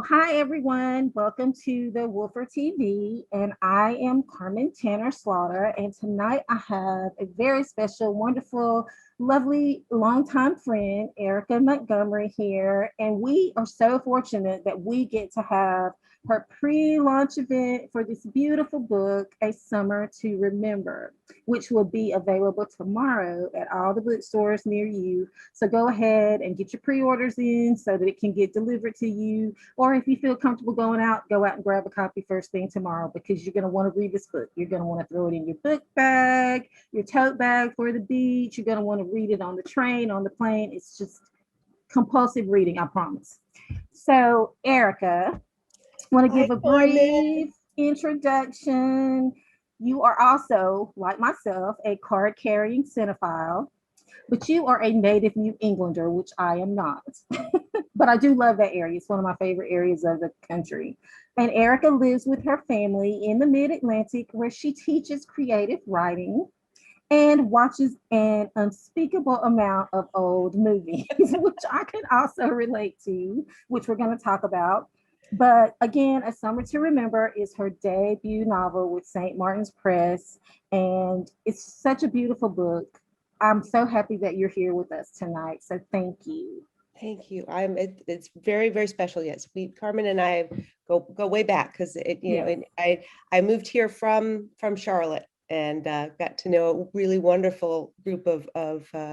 Hi, everyone. Welcome to the Wolfer TV, and I am Carmen Tanner Slaughter. And tonight I have a very special, wonderful, lovely, longtime friend, Erika Montgomery, here. And we are so fortunate that we get to have her pre launch event for this beautiful book, A Summer to Remember, which will be available tomorrow at all the bookstores near you. So go ahead and get your pre orders in so that it can get delivered to you, or if you feel comfortable going out, go out and grab a copy first thing tomorrow because you're going to want to read this book. You're going to want to throw it in your book bag, your tote bag for the beach. You're going to want to read it on the train, on the plane. It's just compulsive reading, I promise. So, Erika, want to Hi, give a Carmen. brief introduction. You are also, like myself, a card carrying cinephile, but you are a native New Englander, which I am not. But I do love that area. It's one of my favorite areas of the country. And Erika lives with her family in the mid Atlantic, where she teaches creative writing and watches an unspeakable amount of old movies, which I can also relate to, which we're going to talk about. But again, A Summer to Remember is her debut novel with St. Martin's Press, and it's such a beautiful book. I'm so happy that you're here with us tonight. So thank you. Thank you. It's very, very special. Yes, we, Carmen and I go way back because Yes. and I moved here from Charlotte and got to know a really wonderful group of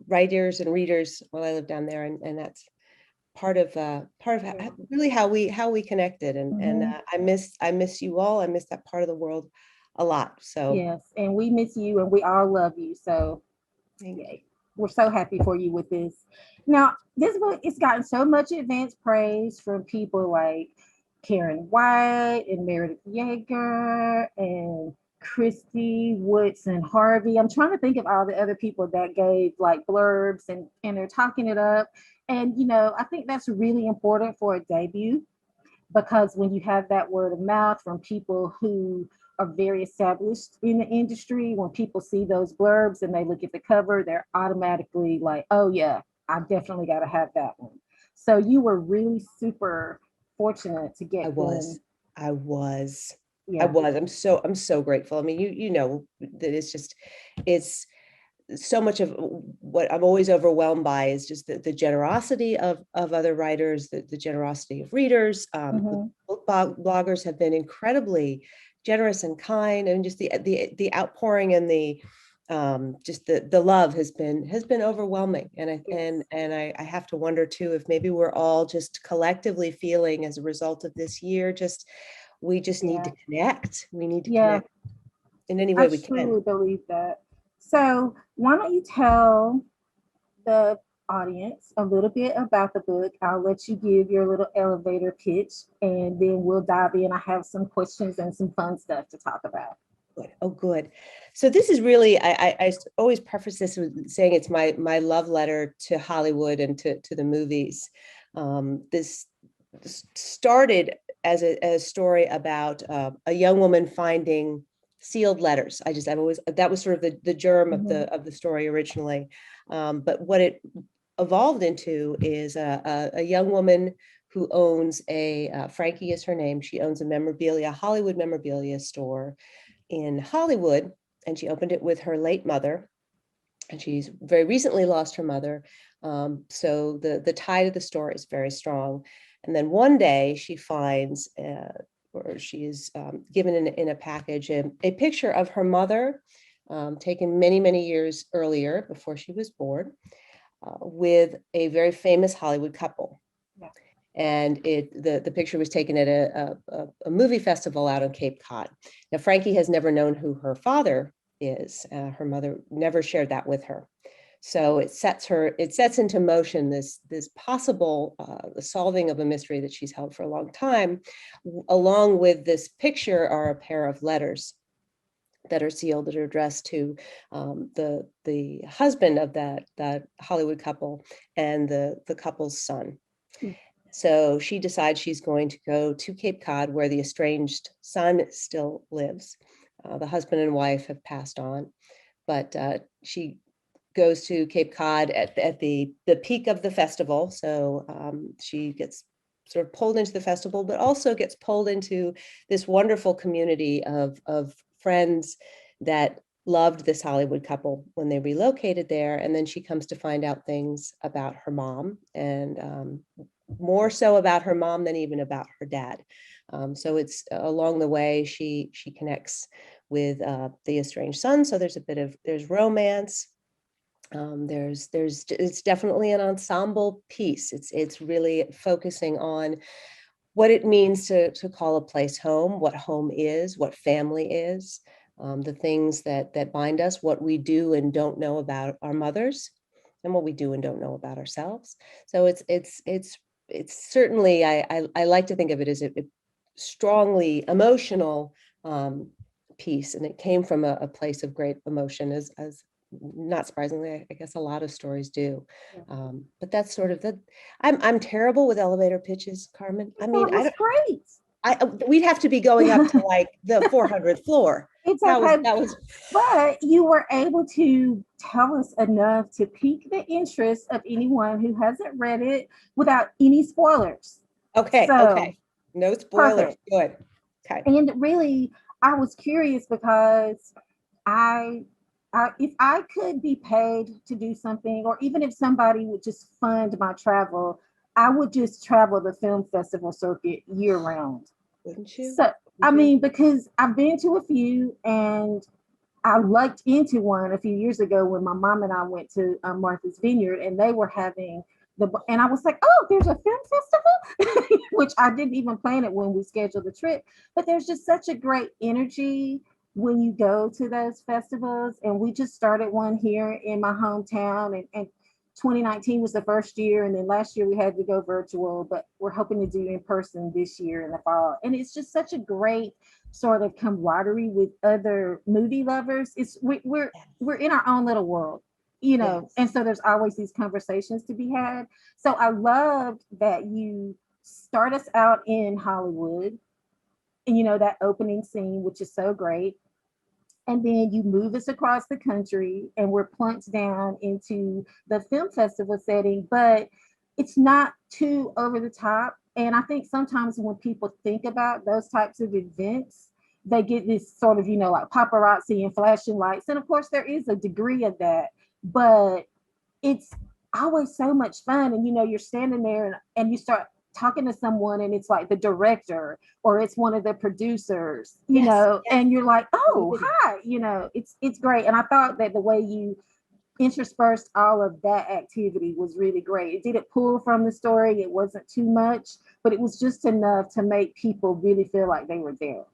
writers and readers while I lived down there, and that's part of Yeah. really how we connected, and Mm-hmm. I miss you all. I miss that part of the world a lot. So Yes. And we miss you and we all love you. So thank you. yay. We're so happy for you with this. Now, this book it's gotten so much advanced praise from people like Karen White and Meredith Yeager and Christy Woodson Harvey. I'm trying to think of all the other people that gave like blurbs and they're talking it up. And I think that's really important for a debut because when you have that word of mouth from people who are very established in the industry, when people see those blurbs and they look at the cover, they're automatically like, oh, yeah, I definitely got to have that one. So you were really super fortunate to I get was, one. I was, I Yeah. was. I'm so grateful. I mean, you know that it's so much of what I'm always overwhelmed by is just the generosity of other writers, the generosity of readers. The Mm-hmm. bloggers have been incredibly generous and kind, and just the outpouring and the just the love has been overwhelming. And I Yes. and I have to wonder too if maybe we're all just collectively feeling as a result of this year, just we just need Yeah. to connect. We need to Yeah. connect in any I way we can. truly believe that. So why don't you tell the audience a little bit about the book? I'll let you give your little elevator pitch and then we'll dive in. I have some questions and some fun stuff to talk about. Good. Oh, good. So this is really, I always preface this with saying it's my love letter to Hollywood and to the movies. This started as a story about a young woman finding sealed letters. I've always, that was sort of the germ of Mm-hmm. the story originally. But what it evolved into is a young woman who owns Frankie is her name. She owns a Hollywood memorabilia store in Hollywood, and she opened it with her late mother. And she's very recently lost her mother. So the tie to the story is very strong. And then one day she finds, or she is given in a package, a picture of her mother, taken many, many years earlier before she was born, with a very famous Hollywood couple. Yeah. And the picture was taken at a movie festival out on Cape Cod. Now, Frankie has never known who her father is. Her mother never shared that with her. So it sets into motion this possible solving of a mystery that she's held for a long time. Along with this picture are a pair of letters that are sealed, that are addressed to the husband of that Hollywood couple and the couple's son. So she decides she's going to go to Cape Cod, where the estranged son still lives. The husband and wife have passed on, but she goes to Cape Cod at the peak of the festival. So she gets sort of pulled into the festival, but also gets pulled into this wonderful community of friends that loved this Hollywood couple when they relocated there. And then she comes to find out things about her mom, and more so about her mom than even about her dad. So it's along the way, she connects with the estranged son. So there's romance. It's definitely an ensemble piece. It's really focusing on what it means to call a place home, what home is, what family is, the things that bind us, what we do and don't know about our mothers, and what we do and don't know about ourselves. So it's certainly, I like to think of it as a strongly emotional piece, and it came from a place of great emotion, as not surprisingly, I guess a lot of stories do. But that's sort of the, I'm terrible with elevator pitches, Carmen. I mean, It was great. we'd have to be going up to like the 400th floor. It's That was, okay. But you were able to tell us enough to pique the interest of anyone who hasn't read it without any spoilers. okay. So No spoilers. perfect. Good. Okay. And really, I was curious because I, if I could be paid to do something, or even if somebody would just fund my travel, I would just travel the film festival circuit year round. Wouldn't you? So, I Would you? mean, because I've been to a few, and I lucked into one a few years ago when my mom and I went to Martha's Vineyard, and they were having and I was like, oh, there's a film festival, which I didn't even plan it when we scheduled the trip. But there's just such a great energy when you go to those festivals. And we just started one here in my hometown, and 2019 was the first year. And then last year we had to go virtual, but we're hoping to do in person this year in the fall. And it's just such a great sort of camaraderie with other movie lovers. We're in our own little world, Yes. and so there's always these conversations to be had. So I loved that you start us out in Hollywood, and that opening scene, which is so great. And then you move us across the country, and we're plunked down into the film festival setting, but it's not too over the top. And I think sometimes when people think about those types of events, they get this sort of, like paparazzi and flashing lights. And of course, there is a degree of that, but it's always so much fun. And you're standing there, and you start talking to someone, and it's like the director, or it's one of the producers, Yes. and you're like, oh, hi, it's great. And I thought that the way you interspersed all of that activity was really great. It didn't pull from the story, it wasn't too much, but it was just enough to make people really feel like they were there.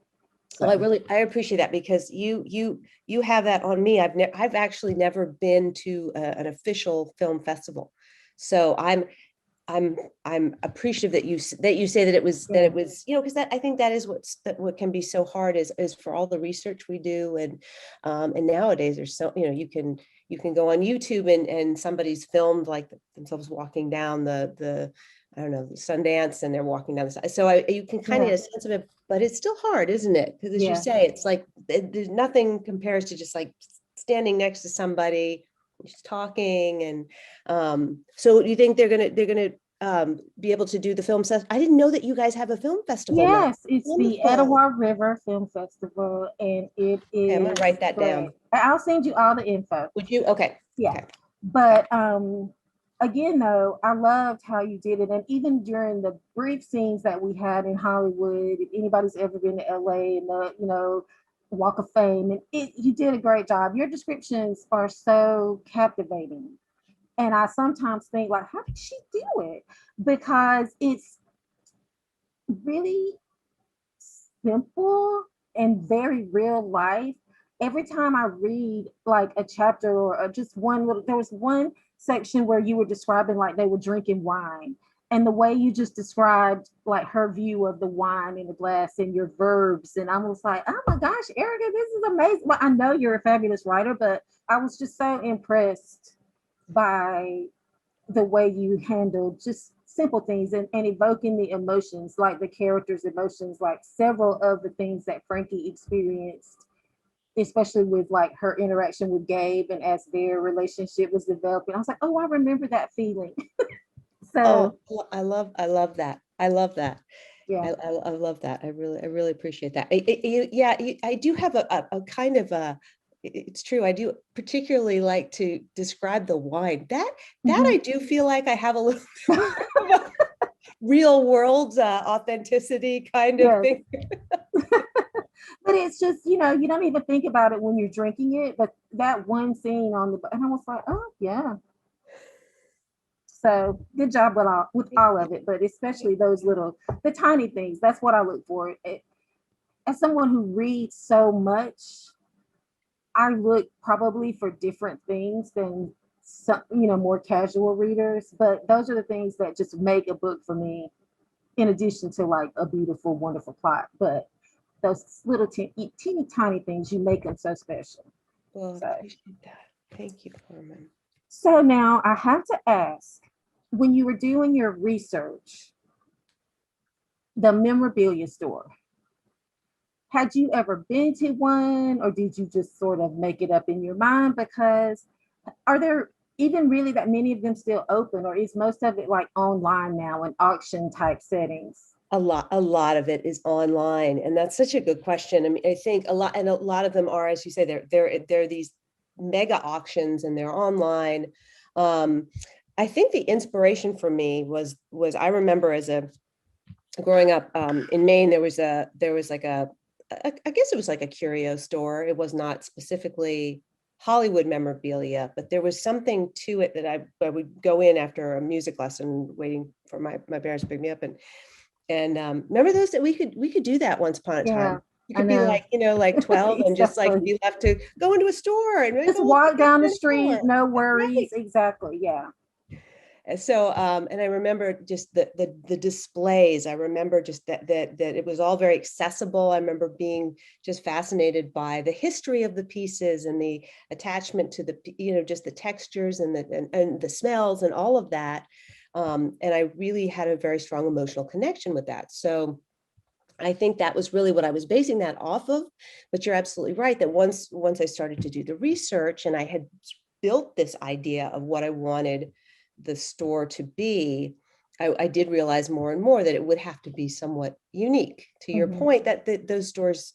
So I appreciate that, because you have that on me. I've actually never been to an official film festival, so I'm appreciative that you say that it was because that, I think that is what can be so hard is for all the research we do, and nowadays there's so you can go on YouTube, and somebody's filmed like themselves walking down the I don't know, Sundance, and they're walking down the side. So you can kind of get a sense of it, but it's still hard, isn't it? Because as you say, it's like there's nothing compares to just like standing next to somebody, just talking. And so do you think they're gonna be able to do the film festival? I didn't know that you guys have a film festival now. Yes, it's the Etowah River Film Festival, and it is. Okay, I'm gonna write that down. I'll send you all the info. Would you? Okay. Yeah. Okay. But again, though, I loved how you did it. And even during the brief scenes that we had in Hollywood, if anybody's ever been to LA and the, Walk of Fame, and you did a great job. Your descriptions are so captivating. And I sometimes think, like, how did she do it? Because it's really simple and very real life. Every time I read like a chapter, or just one little, there was one section where you were describing like they were drinking wine, and the way you just described like her view of the wine in the glass and your verbs, and I was like, oh my gosh, Erika, this is amazing. Well, I know you're a fabulous writer, but I was just so impressed by the way you handled just simple things, and evoking the emotions, like the characters' emotions, like several of the things that Frankie experienced, especially with like her interaction with Gabe, and as their relationship was developing. I was like, oh, I remember that feeling. So I love that. I love that. Yeah. I love that. I really appreciate that. I do have a kind of a, it's true. I do particularly like to describe the wine. That I do feel like I have a little of a real world authenticity kind of Yes. thing. But it's just, you don't even think about it when you're drinking it. But that one scene on the, and I was like, oh, yeah. So good job with all of it, but especially those little, the tiny things. That's what I look for. As someone who reads so much, I look probably for different things than some, more casual readers. But those are the things that just make a book for me, in addition to like a beautiful, wonderful plot. But those little teeny tiny things, you make them so special. Well, I So, appreciate that. Thank you, Carmen. so now I have to ask, when you were doing your research, the memorabilia store, had you ever been to one, or did you just sort of make it up in your mind? Because are there even really that many of them still open, or is most of it like online now in auction type settings? A lot of it is online, and that's such a good question. I mean, I think a lot of them are, as you say, they're these mega auctions, and they're online. Um, I think the inspiration for me was I remember as a growing up in Maine, there was like I guess it was like a curio store. It was not specifically Hollywood memorabilia, but there was something to it that I would go in after a music lesson, waiting for my parents to pick me up, and remember those that we could do that once upon a Yeah, time. You I could be know. like, like 12 and just like Exactly. be left to go into a store and Just go look walk at down the the store. street, no Right. worries. Exactly. Yeah. And so, and I remember just the displays. I remember just that it was all very accessible. I remember being just fascinated by the history of the pieces and the attachment to the, just the textures and and the smells and all of that. And I really had a very strong emotional connection with that. So I think that was really what I was basing that off of. But you're absolutely right that once I started to do the research and I had built this idea of what I wanted the store to be, I did realize more and more that it would have to be somewhat unique. To your Mhm. point, that those stores,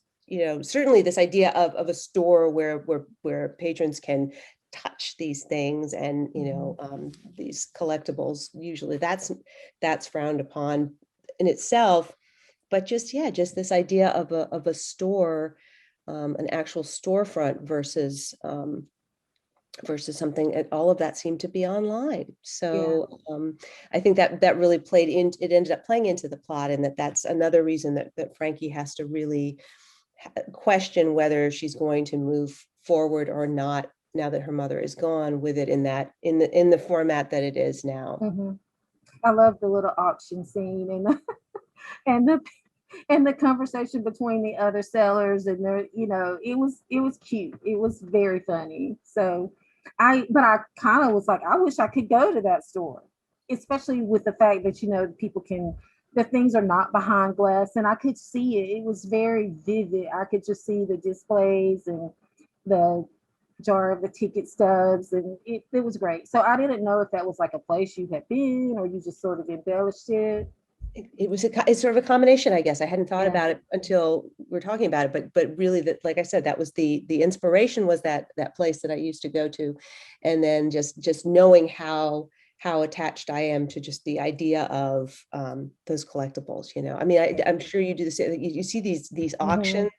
certainly this idea of a store where patrons can touch these things and Mhm. these collectibles, usually that's frowned upon in itself. But just this idea of a store, an actual storefront versus something, all of that seemed to be online. Yeah. So I think that really played in, it ended up playing into the plot, and that's another reason that Frankie has to really question whether she's going to move forward or not now that her mother is gone with it in the format that it is now. Mhm. I love the little auction scene and the and the conversation between the other sellers, and it was cute. It was very funny. So I kind of was like, I wish I could go to that store, especially with the fact that people can, the things are not behind glass, and I could see it. It was very vivid. I could just see the displays and the jar of the ticket stubs, and it was great. So I didn't know if that was like a place you had been, or you just sort of embellished it. It's sort of a combination, I guess. I hadn't thought Yeah. about it until we're talking about it, but really, that, like I said, that was the inspiration, was that place that I used to go to, and then just knowing how attached I am to just the idea of those collectibles. I mean, I'm sure you do the same. You see these Hmm. auctions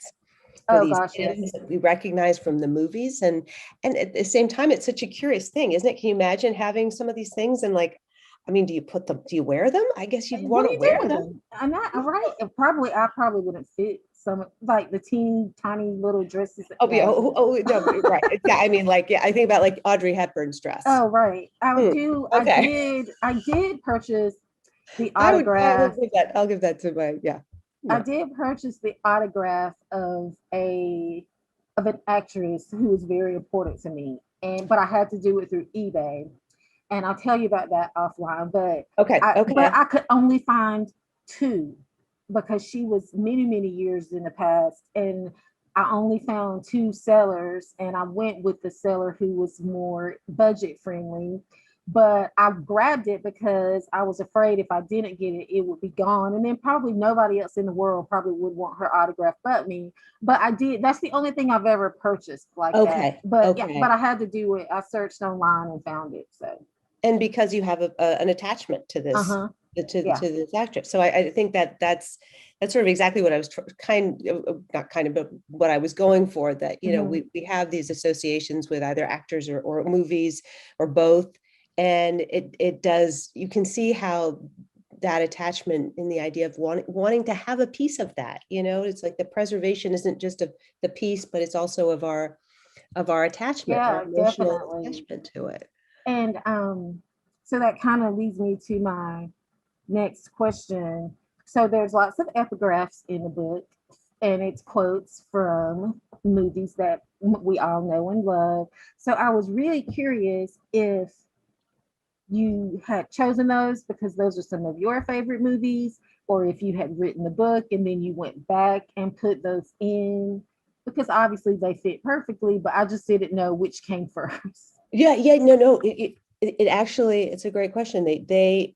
for Oh these gosh, yes. gems that we recognize from the movies, and at the same time, it's such a curious thing, isn't it? Can you imagine having some of these things and, like, I mean, do you wear them? I guess you'd What want do to you do wear with them. them? I'm not right. I probably wouldn't fit some like the teeny tiny little dresses. Oh, yeah. No. No, right. Yeah. I mean, like, yeah, I think about like Audrey Hepburn's dress. Oh right. I Hmm. do. I Okay. did. I did purchase the I will autograph. give that. I'll give that to my, yeah. I Yeah. did purchase the autograph of an actress who was very important to me, but I had to do it through eBay, and I'll tell you about that offline. But Okay. I Okay. could only find two because she was many years in the past, and I only found two sellers, and I went with the seller who was more budget friendly. but I grabbed it because I was afraid if I didn't get it, it would be gone. And then probably nobody else in the world probably would want her autograph but me. But I did. That's the only thing I've ever purchased like that. Okay. But yeah, but Okay. I had to do it. I searched online and found it. So, And because you have an attachment to this, uh-huh. to Yeah. this actress. So I think that's sort of exactly what I was not kind of, but what I was going for, that, you know, Mm-hmm. we have these associations with either actors or movies or both. And it does, you can see how that attachment in the idea of wanting to have a piece of that, you know, it's like the preservation isn't just of the piece, but it's also of our attachment, our Yeah, emotional definitely. attachment to it. And so that kind of leads me to my next question. So there's lots of epigraphs in the book, and it's quotes from movies that we all know and love. So I was really curious if you had chosen those because those are some of your favorite movies, or if you had written the book and then you went back and put those in, because obviously they fit perfectly, but I just didn't know which came first. Yeah, no, it actually, it's a great question. They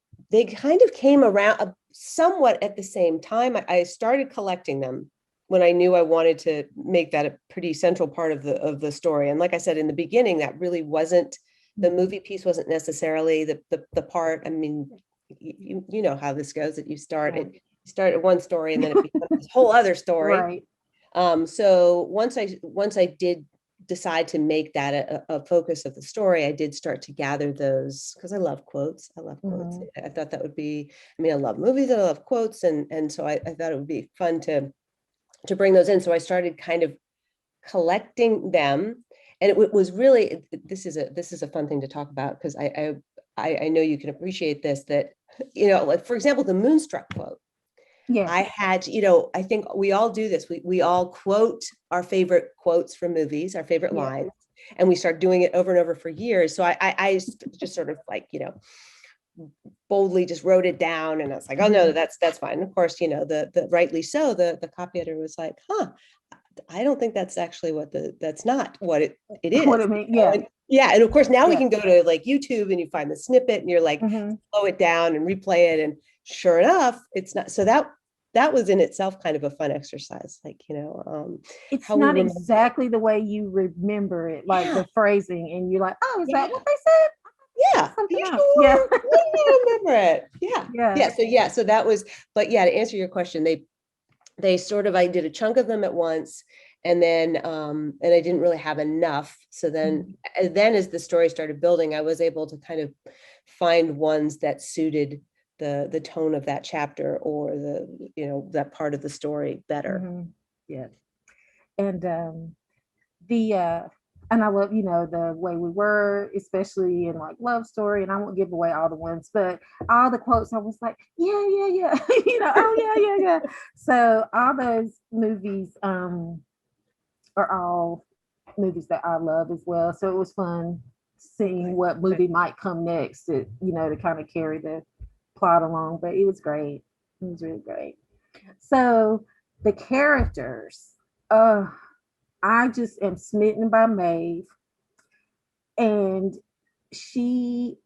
kind of came around somewhat at the same time. I started collecting them when I knew I wanted to make that a pretty central part of the story. And like I said in the beginning, that really wasn't, the movie piece wasn't necessarily the part. I mean, you know how this goes, that Yeah. you start at one story and then it becomes this whole other story. Right. So once I did decide to make that a focus of the story, I did start to gather those because I love quotes. I love quotes. Mm-hmm. I thought that would be, I mean, I love movies, I love quotes, and so I thought it would be fun to bring those in. So I started kind of collecting them, and it was really, this is a fun thing to talk about because I know you can appreciate this, that, you know, like for example, the Moonstruck quote. Yes. I had, you know, I think we all do this. We all quote our favorite quotes from movies, our favorite Yeah. lines, and we start doing it over and over for years. So I just sort of like, you know, boldly just wrote it down, and I was like, oh no, that's fine. And of course, you know, the rightly so, the copy editor was like, huh, I don't think that's actually that's not what it What is. it mean? You know? Yeah. And yeah, and of course now we Yeah. can go to like YouTube and you find the snippet and you're like, Mm-hmm. slow it down and replay it, and sure enough, it's not. So that was in itself kind of a fun exercise, like, you know, It's how we not remember. exactly the way you remember it, like Yeah, the phrasing, and you're like, oh, is that yeah, what they said? yeah. Are Something you else. Yeah. sure? Why do you remember it? Yeah, Yeah. so that was, but yeah, to answer your question, they sort of, I did a chunk of them at once, and then and I didn't really have enough. So then as the story started building, I was able to kind of find ones that suited the tone of that chapter, or the, you know, that part of the story better. Mm-hmm. Yeah. And the and I love, the way we were, especially in like love story, and I won't give away all the ones, but all the quotes I was like, yeah, yeah, yeah, oh yeah, yeah, yeah. So all those movies are all movies that I love as well. So it was fun seeing what movie might come next to kind of carry the plot along. But it was great. It was really great. So the characters, I just am smitten by Maeve, and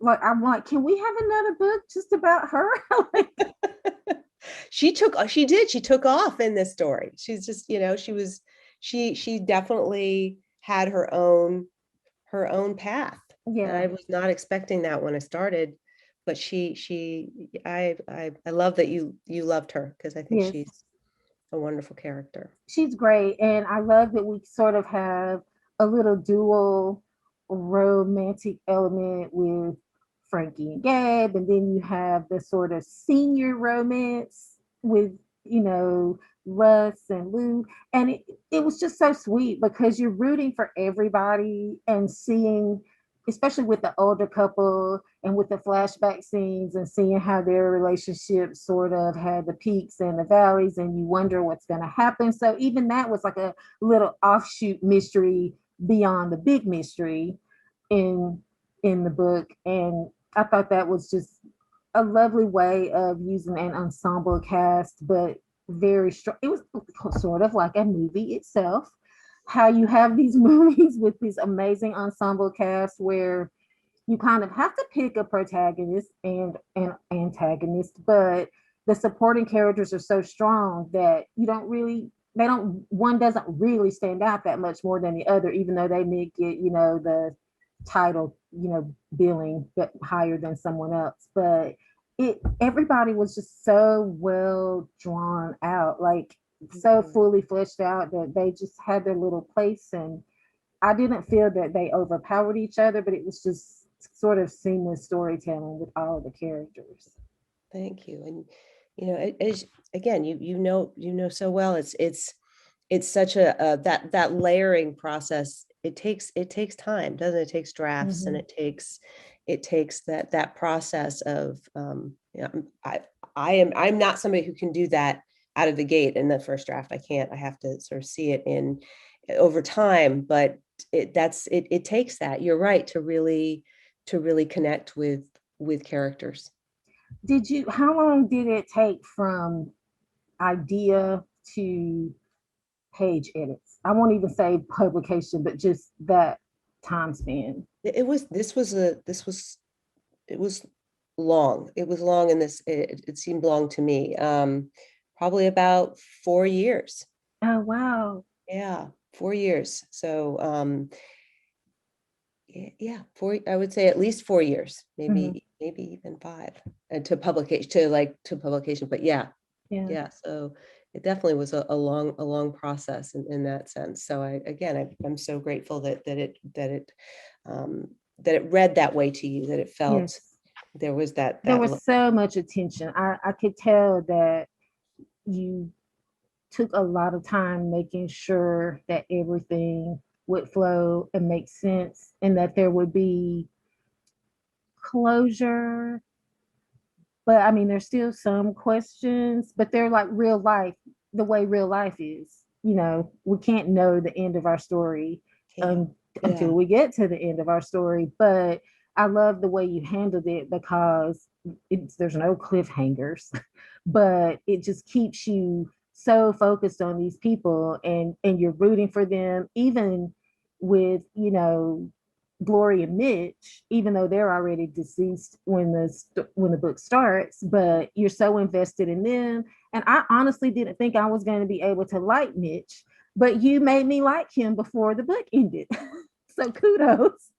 I'm like, can we have another book just about her? She took off in this story. She's just, you know, she definitely had her own path. And Yeah. I was not expecting that when I started, but I love that you loved her, because I think Yes. she's a wonderful character. She's great, and I love that we sort of have a little dual romantic element with Frankie and Gabe, and then you have the sort of senior romance with Russ and Lou, and it was just so sweet because you're rooting for everybody and seeing, especially with the older couple and with the flashback scenes and seeing how their relationship sort of had the peaks and the valleys, and you wonder what's going to happen. So even that was like a little offshoot mystery beyond the big mystery in the book. And I thought that was just a lovely way of using an ensemble cast, but very strong. It was sort of like a movie itself, how you have these movies with this amazing ensemble cast where you kind of have to pick a protagonist and an antagonist, but the supporting characters are so strong that you don't really they don't one doesn't really stand out that much more than the other, even though they may get, the title, billing but higher than someone else. But it everybody was just so well drawn out, like so Mhm. fully fleshed out that they just had their little place. And I didn't feel that they overpowered each other, but it was just sort of seamless storytelling with all of the characters. Thank you. And as again, you know so well, it's such a that layering process. It takes time, doesn't it? It takes drafts, and Mhm. it takes that process of I'm not somebody who can do that out of the gate in the first draft. I can't. I have to sort of see it in over time, but it takes that. You're right, to really connect with characters. How long did it take from idea to page edits? I won't even say publication, but just that time span. It was this was a this was it was long. It was long, and it seemed long to me. Probably about 4 years. Oh, wow. Yeah, 4 years. So yeah, I would say at least 4 years, Mhm. maybe even five, and to publication. But yeah, Yeah. yeah. So it definitely was a long process in that sense. So I'm so grateful um, that it read that way to you, that it felt Yes. there was that There that was so much attention. I could tell that you took a lot of time making sure that everything would flow and make sense, and that there would be closure. But I mean, there's still some questions, but they're like real life, the way real life is. We can't know the end of our story can't. um, until Yeah. we get to the end of our story. But I love the way you handled it, because there's no cliffhangers, but it just keeps you so focused on these people, and you're rooting for them, even with Glory and Mitch, even though they're already deceased when the book starts. But you're so invested in them, and I honestly didn't think I was going to be able to like Mitch, but you made me like him before the book ended. So kudos.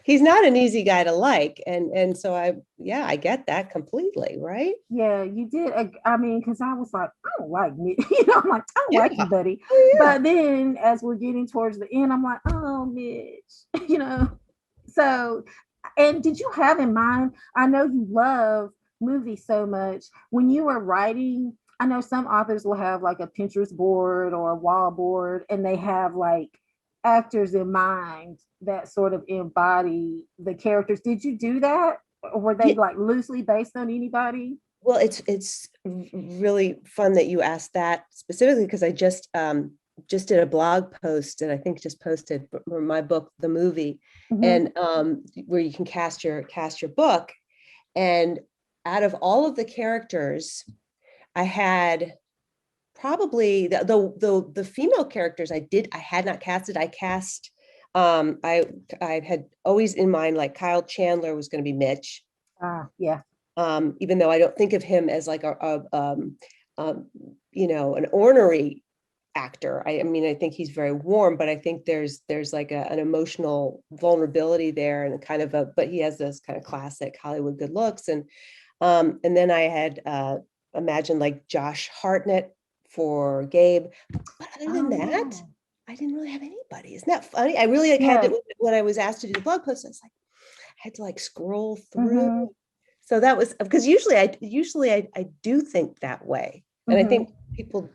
He's not an easy guy to like, and so I get that completely, right? Yeah, you did. I mean, because I was like, I don't like Mitch. I'm like, I don't like you, Yeah. buddy. Oh yeah. But then as we're getting towards the end, I'm like, oh, Mitch. you know. So, and did you have in mind? I know you love movies so much. When you were writing, I know some authors will have like a Pinterest board or a wall board, and they have like actors in mind that sort of embody the characters. Did you do that? Or were they Yeah. like loosely based on anybody? Well, it's really fun that you asked that specifically, because I just did a blog post, and I think just posted for my book, The Movie, Mm-hmm. and where you can cast your book. And out of all of the characters, I had probably the female characters I had not casted. I cast I had always in mind, like, Kyle Chandler was going to be Mitch, Yeah. even though I don't think of him as like um, an ornery actor. I mean, I think he's very warm, but I think there's like an emotional vulnerability there, and but he has this kind of classic Hollywood good looks. And then I had imagined like Josh Hartnett for Gabe. But other than that, Oh, I didn't really have anybody. Isn't that funny? I really like had yeah. to, when I was asked to do the blog post, I was like, I had to like scroll through. Mm-hmm. So that was because usually I do think that way. And I Mm-hmm. think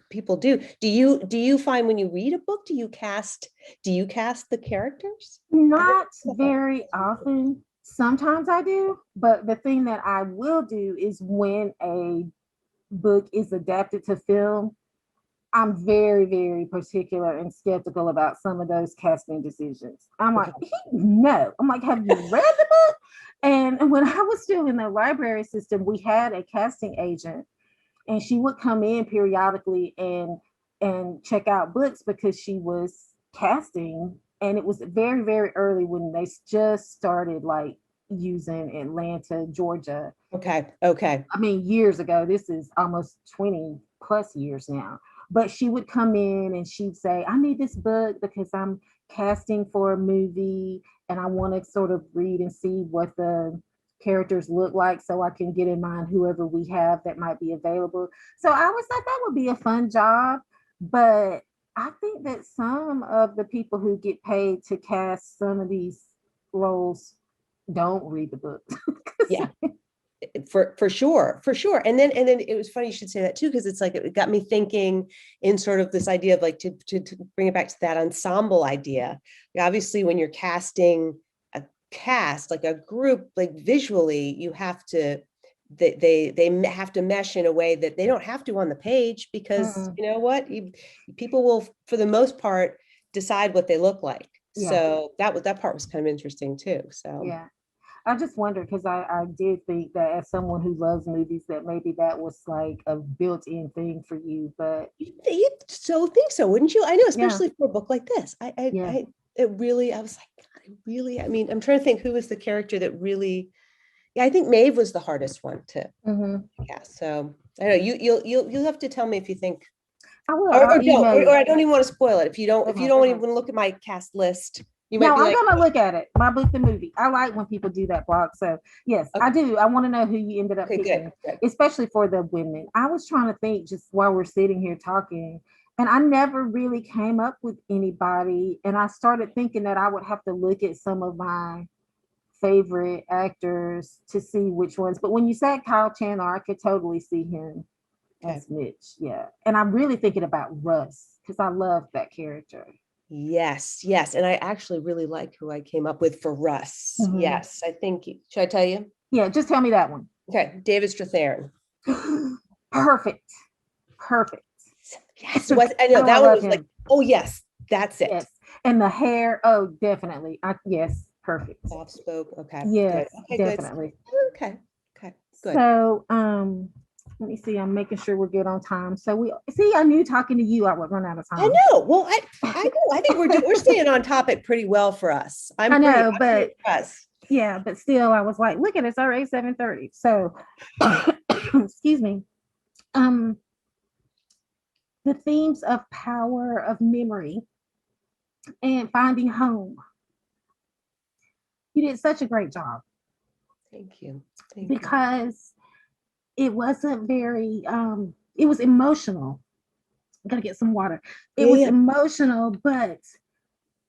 people do. Do you find when you read a book, do you cast the characters? I don't Not know if very often. Sometimes I do, but the thing that I will do is when a book is adapted to film, I'm very, very particular and skeptical about some of those casting decisions. I'm like, no. I'm like, have you read the book? And when I was still in the library system, we had a casting agent, and she would come in periodically and check out books because she was casting and it was very, very early when they just started like using Atlanta, Georgia. Okay. Okay. I mean, years ago. This is almost 20 plus years now. But she would come in and she'd say, I need this book because I'm casting for a movie and I want to sort of read and see what the characters look like so I can get in mind whoever we have that might be available. So I was like, that would be a fun job. But I think that some of the people who get paid to cast some of these roles don't read the book. Yeah. For sure, for sure. And then it was funny you should say that too, because it's like it got me thinking in sort of this idea of like to bring it back to that ensemble idea. Like obviously, when you're casting a cast, like a group, like visually, you have to they have to mesh in a way that they don't have to on the page, because you know what, people will, for the most part, decide what they look like. Yeah. So that part was kind of interesting too. So Yeah. I just wondered because I did think that as someone who loves movies, that maybe that was like a built-in thing for you. But you so think so, wouldn't you? I know, yeah, especially for a book like this. yeah. It really, I was like, God, I really, I mean, I'm trying to think who was the character that really, yeah, I think Maeve was the hardest one to Hmm. cast. So I know you'll have to tell me if you think, I will. or I'll don't, email you. or I don't even want to spoil it. If you Okay. don't even look at my cast list, you might No, be I'm like, gonna look at it. My book, the movie. I like when people do that blog. So yes, okay, I do. I want to know who you ended up okay, good, picking, good. especially for the women. I was trying to think just while we're sitting here talking, and I never really came up with anybody. And I started thinking that I would have to look at some of my favorite actors to see which ones. But when you said Kyle Chandler, I could totally see him Okay. as Mitch. Yeah. And I'm really thinking about Russ because I love that character. Yes, yes. And I actually really like who I came up with for Russ. Mhm. Yes, I think, should I tell you? Yeah, just tell me that one. Okay, David Strathairn. Perfect. Perfect. Yes, was I know Oh, I that one love was like, him. oh yes, that's it. Yes. And the hair. Oh, definitely. Yes, perfect. Soft spoke. Okay, Yes, good. Okay, good. definitely. Okay, okay, good. So, let me see. I'm making sure we're good on time. So we see. I knew talking to you, I would run out of I time. know. Well, I know. I think we're staying on topic pretty well for us. I know, I'm pretty but impressed. yeah, but still, I was like, look at it, it's already 7:30. So, excuse me. Um, the themes of power of memory and finding home. You did such a great job Thank you. Thank you. because it wasn't very. It was emotional. I gotta get some water. It Yeah, was yeah. emotional, but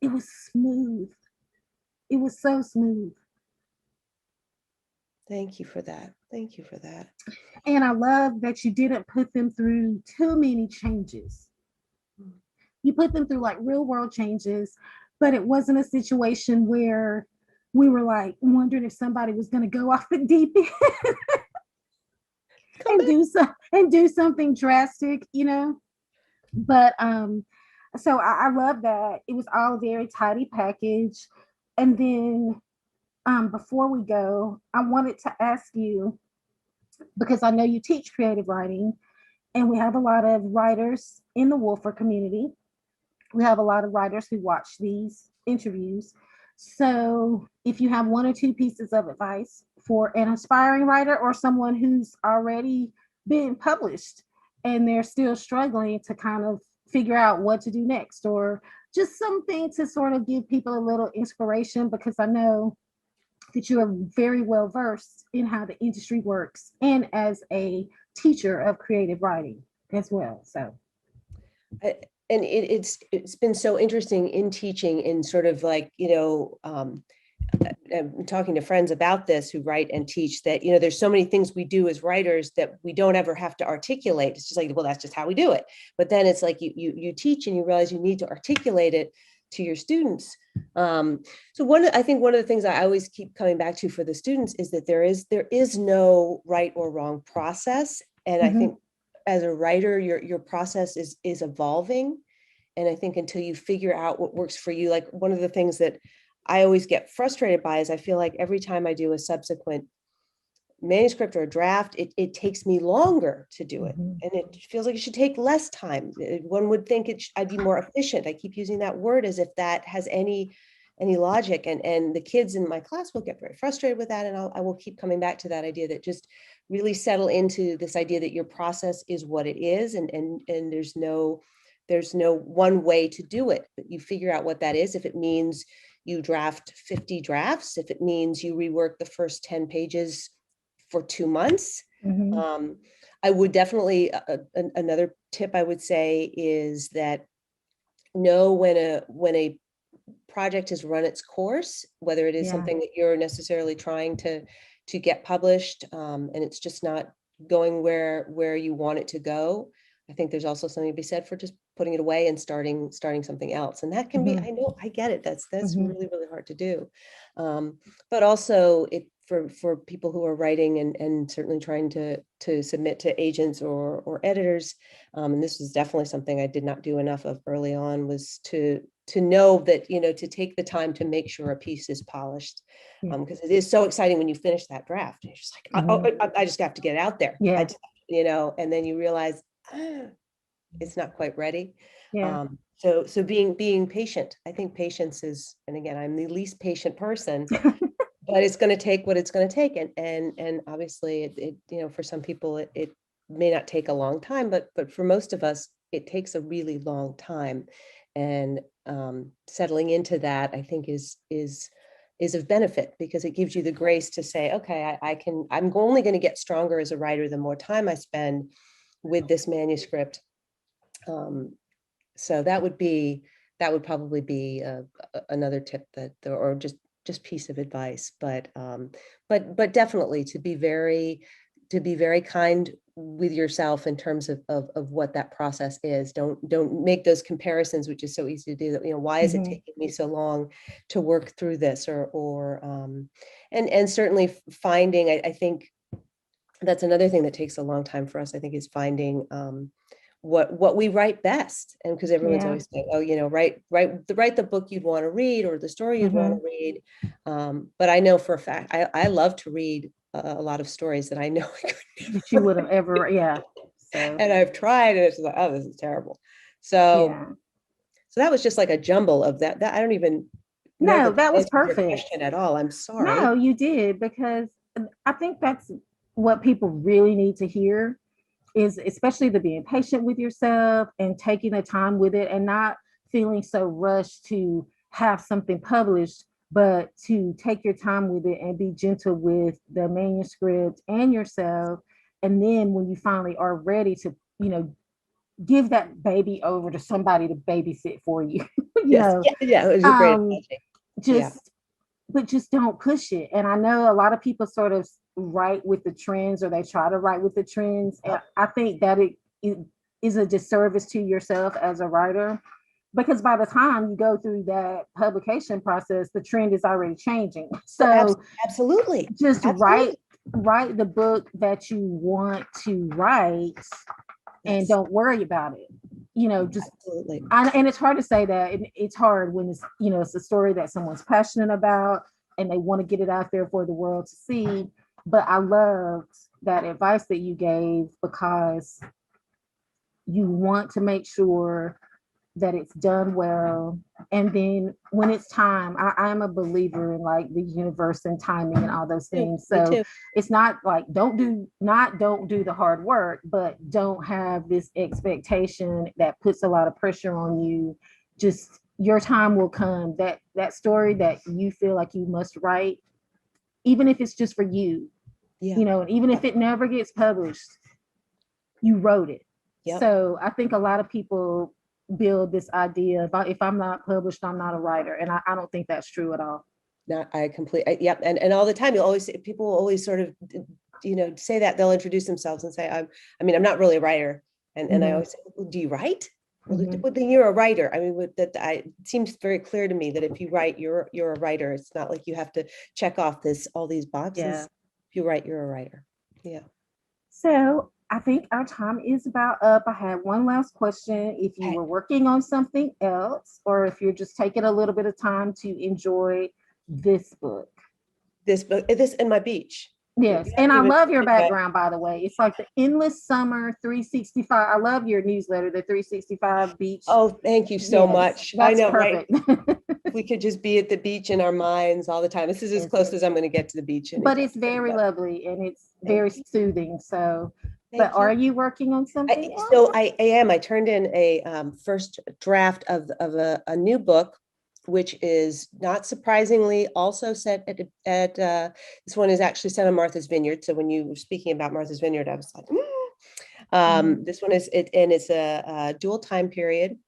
it was smooth. It was so smooth. Thank you for that. Thank you for that. And I love that you didn't put them through too many changes. Mm. You put them through like real world changes, but it wasn't a situation where we were like wondering if somebody was going to go off the deep end Come back. and do something drastic, you know. But so I love that it was all a very tidy package. And then before we go, I wanted to ask you because I know you teach creative writing, and we have a lot of writers in the Wolfer community. We have a lot of writers who watch these interviews. So, if you have one or two pieces of advice for an aspiring writer or someone who's already been published and they're still struggling to kind of figure out what to do next, or just something to sort of give people a little inspiration, because I know that you are very well versed in how the industry works and as a teacher of creative writing as well. So, And it's been so interesting in teaching, in sort of like, I'm talking to friends about this who write and teach, that, there's so many things we do as writers that we don't ever have to articulate. It's just like, well, that's just how we do it. But then it's like you teach and you realize you need to articulate it to your students. So I think one of the things I always keep coming back to for the students is that there is no right or wrong process. And I think as a writer, your process is evolving. And I think until you figure out what works for you, like one of the things that I always get frustrated by is I feel like every time I do a subsequent manuscript or a draft, it takes me longer to do it. Mhm. And it feels like it should take less time. One would think I'd be more efficient. I keep using that word as if that has any logic. And the kids in my class will get very frustrated with that. And I will keep coming back to that idea that just really settle into this idea that your process is what it is. And there's no one way to do it, but you figure out what that is. If it means you draft 50 drafts, if it means you rework the first 10 pages for 2 months. Mhm. I would definitely, another tip I would say is that know when a project has run its course, whether it is Yeah. something that you're necessarily trying to get published, and it's just not going where you want it to go. I think there's also something to be said for just putting it away and starting something else. And that can be, Mhm. I know, I get it. That's Mhm. really, really hard to do. But also for people who are writing and certainly trying to submit to agents or editors, and this was definitely something I did not do enough of early on, was to know that, to take the time to make sure a piece is polished. Yeah. Because it is so exciting when you finish that draft. You're just like, I just have to get it out there. Yeah. And then you realize, it's not quite ready. Yeah. So being patient. I think patience is, and again, I'm the least patient person, but it's going to take what it's going to take. And obviously it for some people it may not take a long time, but for most of us, it takes a really long time. And settling into that, I think is of benefit, because it gives you the grace to say, okay, I'm only going to get stronger as a writer the more time I spend with this manuscript. So that would probably be another tip, or just piece of advice. But definitely to be very kind with yourself in terms of what that process is. Don't make those comparisons, which is so easy to do. That, why is it Mhm. taking me so long to work through this, and certainly finding, I think that's another thing that takes a long time for us, I think, is finding what we write best. And because everyone's Yeah. always saying, oh, write the book you'd want to read, or the story you'd want to Mhm. read. But I know for a fact, I love to read a lot of stories that I know I could That never you would have write. ever, yeah. So, And I've tried, and it's like, oh, this is terrible. So yeah. that was just like a jumble of that I don't even know No, that that that was answers your perfect. question at all. I'm No, sorry. you did, because I think that's what people really need to hear, is especially the being patient with yourself and taking the time with it, and not feeling so rushed to have something published, but to take your time with it and be gentle with the manuscript and yourself. And then when you finally are ready to, give that baby over to somebody to babysit for you, you Yes. know, Yeah. Yeah. It was a great um, analogy. Yeah. just but just don't push it. And I know a lot of people sort of write with the trends, or they try to write with the trends. And Yep. I think that it is a disservice to yourself as a writer, because by the time you go through that publication process, the trend is already changing. Oh, So absolutely. just Absolutely. write the book that you want to write, and Yes. don't worry about it. Just Absolutely. and it's hard to say that. It's hard when it's a story that someone's passionate about, and they want to get it out there for the world to see. But I loved that advice that you gave, because you want to make sure that it's done well. And then when it's time, I'm a believer in like the universe and timing and all those things. Me So too. it's not like don't do the hard work, but don't have this expectation that puts a lot of pressure on you. Just your time will come. That story that you feel like you must write, even if it's just for you, Yeah. and even if it never gets published, you wrote it. Yep. So I think a lot of people build this idea about, if I'm not published, I'm not a writer. And I don't think that's true at all. Not, yep. And all the time, people always sort of, say that. They'll introduce themselves and say, I'm not really a writer. And I Mm-hmm. always say, well, do you write? Well, Mm-hmm. then you're a writer. I mean, it seems very clear to me that if you write, you're a writer. It's not like you have to check off all these boxes. Yeah. If you write, you're a writer. Yeah. So I think our time is about up. I had one last question. If you Okay. were working on something else, or if you're just taking a little bit of time to enjoy this book. This book, this and my beach. Yes, You and haven't I even love your said that. background, by the way. It's like the endless summer 365. I love your newsletter, the 365 beach. Oh, thank you so Yes, much. I that's know, right? perfect. If we could just be at the beach in our minds all the time. This is as Yes, close as I'm going to get to the beach but anytime it's soon. very But lovely and it's thank very you. soothing. So, but Thank are you. you working on something else? I am. I turned in a first draft of a new book, which is not surprisingly also set at this one is actually set on Martha's Vineyard. So when you were speaking about Martha's Vineyard, I was like, this one is it, and it's a dual time period,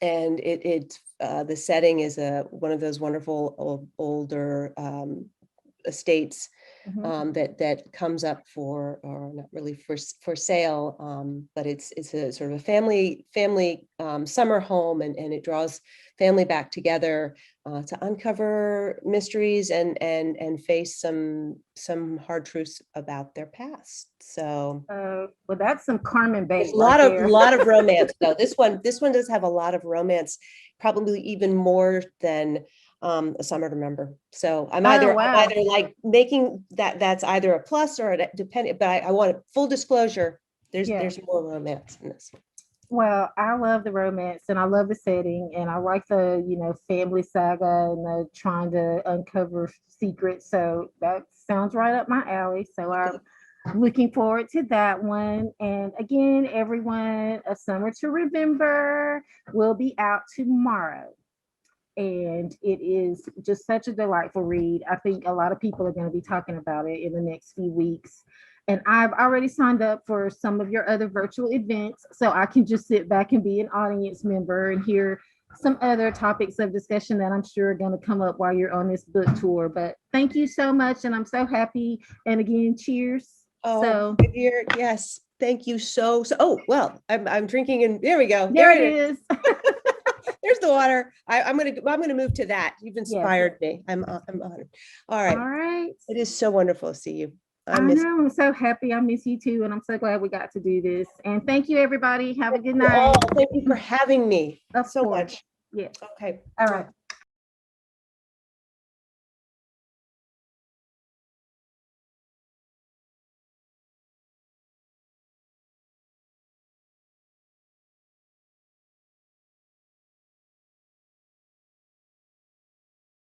and the setting is one of those wonderful older estates that comes up for, or not really for sale, but it's a sort of a family summer home, and it draws family back together to uncover mysteries and face some hard truths about their past. So Well, that's some Carmen there's bait a right there. lot of romance though. This one does have a lot of romance, probably even more than a summer to remember. So I'm Oh, I'm wow. either like making that's either a plus or a dependent, but I want full disclosure. Yeah. There's more romance in this. Well, I love the romance and I love the setting and I like the, family saga and the trying to uncover secrets. So that sounds right up my alley. So I'm looking forward to that one. And again, everyone, A Summer to Remember will be out tomorrow. And it is just such a delightful read. I think a lot of people are going to be talking about it in the next few weeks. And I've already signed up for some of your other virtual events, so I can just sit back and be an audience member and hear some other topics of discussion that I'm sure are going to come up while you're on this book tour. But thank you so much, and I'm so happy. And again, cheers. Oh, dear, yes. Thank you so. Oh, well, I'm drinking, and there we go. There it is. There's the water. I'm gonna move to that. You've inspired me. I'm honored. All right. All right. It is so wonderful to see you. I know. I'm so happy. I miss you too. And I'm so glad we got to do this. And thank you, everybody. Have a good night. Thank you for having me. Of so course. much. Yes. Okay. All right.